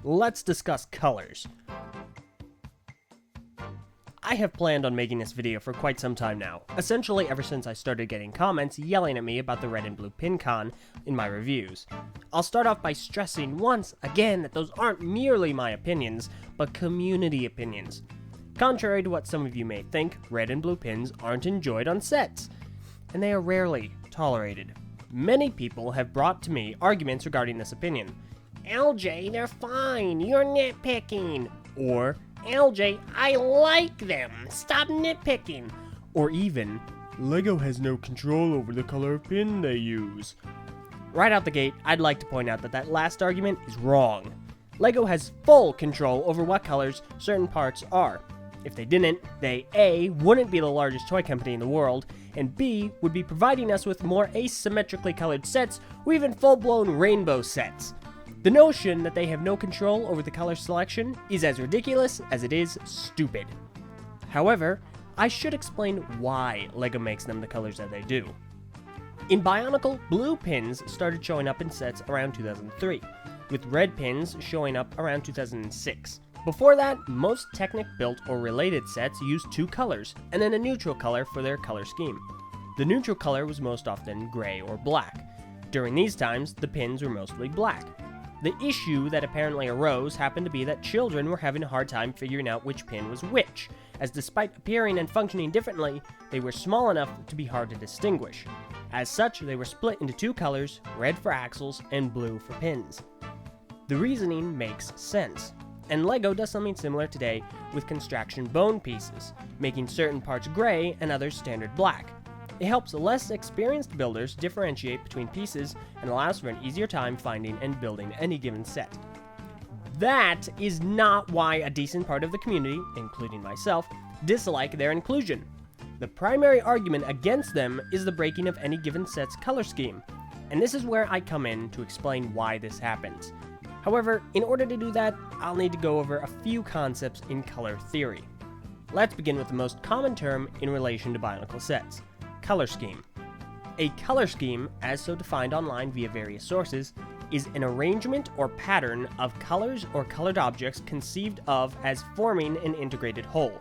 let's discuss colors. I have planned on making this video for quite some time now, essentially ever since I started getting comments yelling at me about the red and blue pin con in my reviews. I'll start off by stressing once again that those aren't merely my opinions, but community opinions. Contrary to what some of you may think, red and blue pins aren't enjoyed on sets, and they are rarely tolerated. Many people have brought to me arguments regarding this opinion. Eljay, they're fine, you're nitpicking. Or, Eljay, I like them, stop nitpicking. Or even, LEGO has no control over the color of pin they use. Right out the gate, I'd like to point out that that last argument is wrong. LEGO has full control over what colors certain parts are. If they didn't, they A, wouldn't be the largest toy company in the world, and B, would be providing us with more asymmetrically colored sets or even full-blown rainbow sets. The notion that they have no control over the color selection is as ridiculous as it is stupid. However, I should explain why LEGO makes them the colors that they do. In Bionicle, blue pins started showing up in sets around 2003, with red pins showing up around 2006. Before that, most Technic-built or related sets used two colors, and then a neutral color for their color scheme. The neutral color was most often gray or black. During these times, the pins were mostly black. The issue that apparently arose happened to be that children were having a hard time figuring out which pin was which, as despite appearing and functioning differently, they were small enough to be hard to distinguish. As such, they were split into two colors, red for axles and blue for pins. The reasoning makes sense, and LEGO does something similar today with construction bone pieces, making certain parts gray and others standard black. It helps less experienced builders differentiate between pieces and allows for an easier time finding and building any given set. That is not why a decent part of the community, including myself, dislike their inclusion. The primary argument against them is the breaking of any given set's color scheme, and this is where I come in to explain why this happens. However, in order to do that, I'll need to go over a few concepts in color theory. Let's begin with the most common term in relation to Bionicle sets. Color scheme. A color scheme, as so defined online via various sources, is an arrangement or pattern of colors or colored objects conceived of as forming an integrated whole.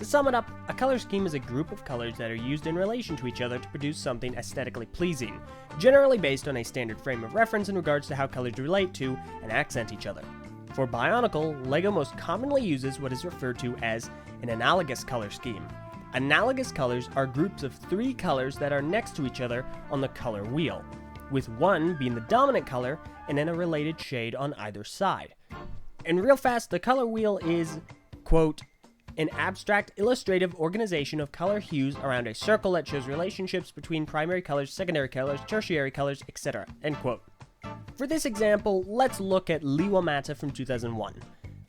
To sum it up, a color scheme is a group of colors that are used in relation to each other to produce something aesthetically pleasing, generally based on a standard frame of reference in regards to how colors relate to and accent each other. For Bionicle, LEGO most commonly uses what is referred to as an analogous color scheme. Analogous colors are groups of three colors that are next to each other on the color wheel, with one being the dominant color and then a related shade on either side. And real fast, the color wheel is, quote, an abstract illustrative organization of color hues around a circle that shows relationships between primary colors, secondary colors, tertiary colors, etc., end quote. For this example, let's look at Liwa Mata from 2001.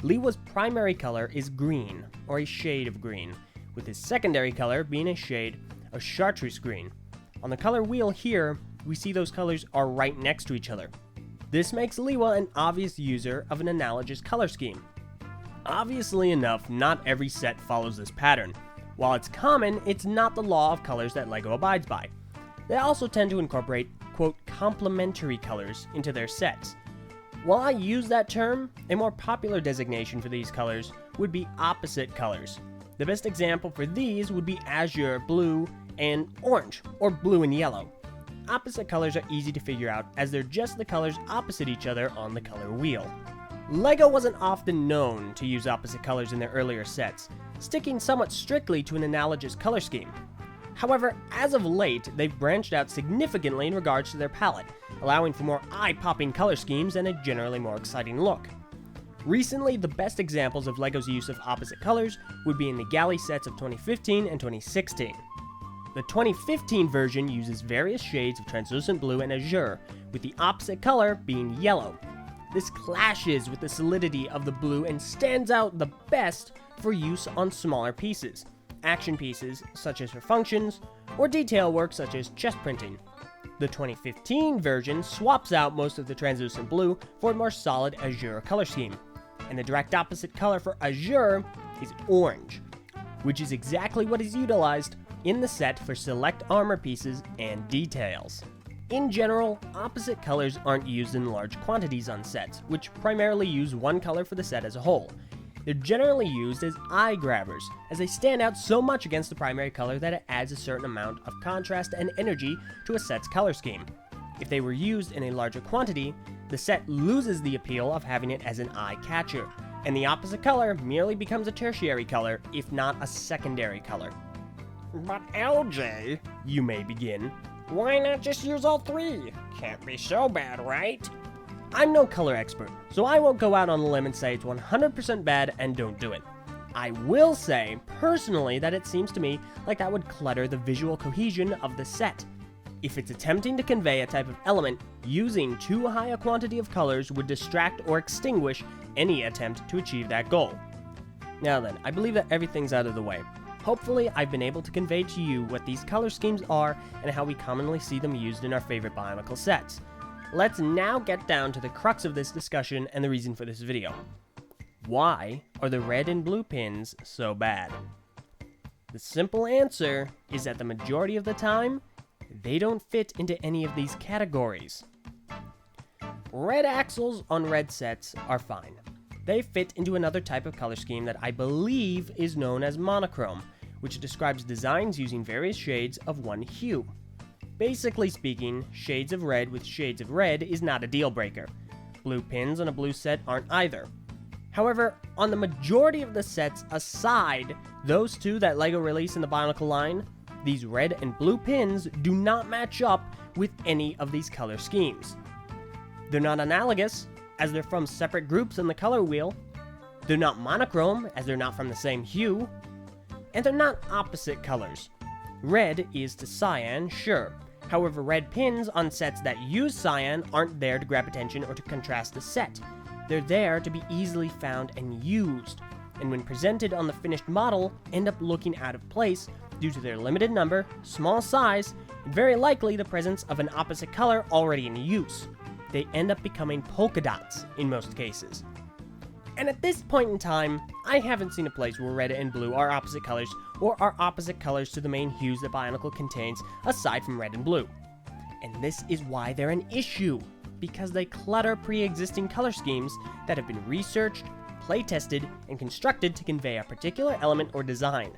Liwa's primary color is green, or a shade of green, with his secondary color being a shade of chartreuse green. On the color wheel here, we see those colors are right next to each other. This makes Liwa an obvious user of an analogous color scheme. Obviously enough, not every set follows this pattern. While it's common, it's not the law of colors that LEGO abides by. They also tend to incorporate, quote, complementary colors into their sets. While I use that term, a more popular designation for these colors would be opposite colors. The best example for these would be azure, blue, and orange, or blue and yellow. Opposite colors are easy to figure out as they're just the colors opposite each other on the color wheel. LEGO wasn't often known to use opposite colors in their earlier sets, sticking somewhat strictly to an analogous color scheme. However, as of late, they've branched out significantly in regards to their palette, allowing for more eye-popping color schemes and a generally more exciting look. Recently, the best examples of LEGO's use of opposite colors would be in the Galley sets of 2015 and 2016. The 2015 version uses various shades of translucent blue and azure, with the opposite color being yellow. This clashes with the solidity of the blue and stands out the best for use on smaller pieces, action pieces such as for functions, or detail work such as chest printing. The 2015 version swaps out most of the translucent blue for a more solid azure color scheme, and the direct opposite color for azure is orange, which is exactly what is utilized in the set for select armor pieces and details. In general, opposite colors aren't used in large quantities on sets, which primarily use one color for the set as a whole. They're generally used as eye grabbers, as they stand out so much against the primary color that it adds a certain amount of contrast and energy to a set's color scheme. If they were used in a larger quantity, the set loses the appeal of having it as an eye catcher, and the opposite color merely becomes a tertiary color, if not a secondary color. But Eljay, You may begin. why not just use all three? Can't be so bad, right? I'm no color expert, so I won't go out on a limb and say it's 100% bad and don't do it. I will say, personally, that it seems to me like that would clutter the visual cohesion of the set. If it's attempting to convey a type of element, using too high a quantity of colors would distract or extinguish any attempt to achieve that goal. Now then, I believe that everything's out of the way. Hopefully, I've been able to convey to you what these color schemes are and how we commonly see them used in our favorite Bionicle sets. Let's now get down to the crux of this discussion and the reason for this video. Why are the red and blue pins so bad? The simple answer is that the majority of the time, they don't fit into any of these categories. Red axles on red sets are fine. They fit into another type of color scheme that I believe is known as monochrome, which describes designs using various shades of one hue. Basically speaking, shades of red with shades of red is not a deal breaker. Blue pins on a blue set aren't either. However, on the majority of the sets aside those two that LEGO release in the Bionicle line, these red and blue pins do not match up with any of these color schemes. They're not analogous, as they're from separate groups in the color wheel. They're not monochrome, as they're not from the same hue. And they're not opposite colors. Red is to cyan, sure. However, red pins on sets that use cyan aren't there to grab attention or to contrast the set. They're there to be easily found and used, and when presented on the finished model, end up looking out of place due to their limited number, small size, and very likely the presence of an opposite color already in use. They end up becoming polka dots in most cases. And at this point in time, I haven't seen a place where red and blue are opposite colors, or are opposite colors to the main hues that Bionicle contains, aside from red and blue. And this is why they're an issue, because they clutter pre-existing color schemes that have been researched, play-tested, and constructed to convey a particular element or design.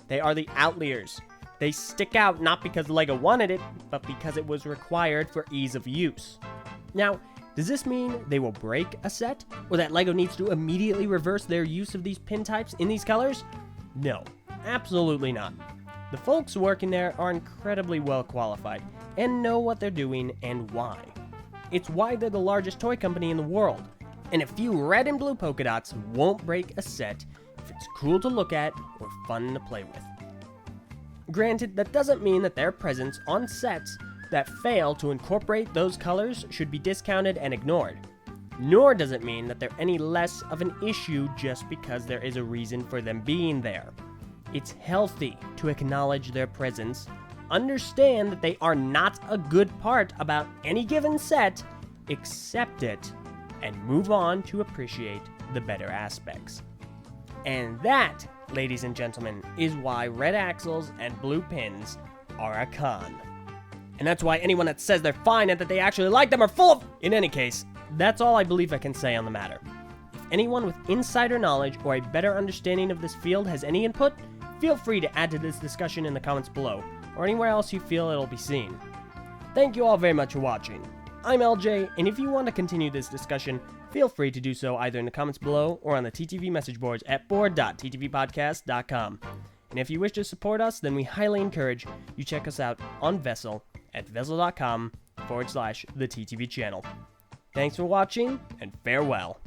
They are the outliers. They stick out not because LEGO wanted it, but because it was required for ease of use. Now, does this mean they will break a set, or that LEGO needs to immediately reverse their use of these pin types in these colors? No, absolutely not. The folks working there are incredibly well qualified, and know what they're doing and why. It's why they're the largest toy company in the world, and a few red and blue polka dots won't break a set if it's cool to look at or fun to play with. Granted, that doesn't mean that their presence on sets that fail to incorporate those colors should be discounted and ignored. Nor does it mean that they're any less of an issue just because there is a reason for them being there. It's healthy to acknowledge their presence, understand that they are not a good part about any given set, accept it, and move on to appreciate the better aspects. And that, ladies and gentlemen, is why red axles and blue pins are a con. And that's why anyone that says they're fine and that they actually like them are full of... In any case, that's all I believe I can say on the matter. If anyone with insider knowledge or a better understanding of this field has any input, feel free to add to this discussion in the comments below, or anywhere else you feel it'll be seen. Thank you all very much for watching. I'm Eljay, and if you want to continue this discussion, feel free to do so either in the comments below or on the TTV message boards at board.ttvpodcast.com. And if you wish to support us, then we highly encourage you check us out on Vessel at vessel.com/the TTV channel. Thanks for watching, and farewell.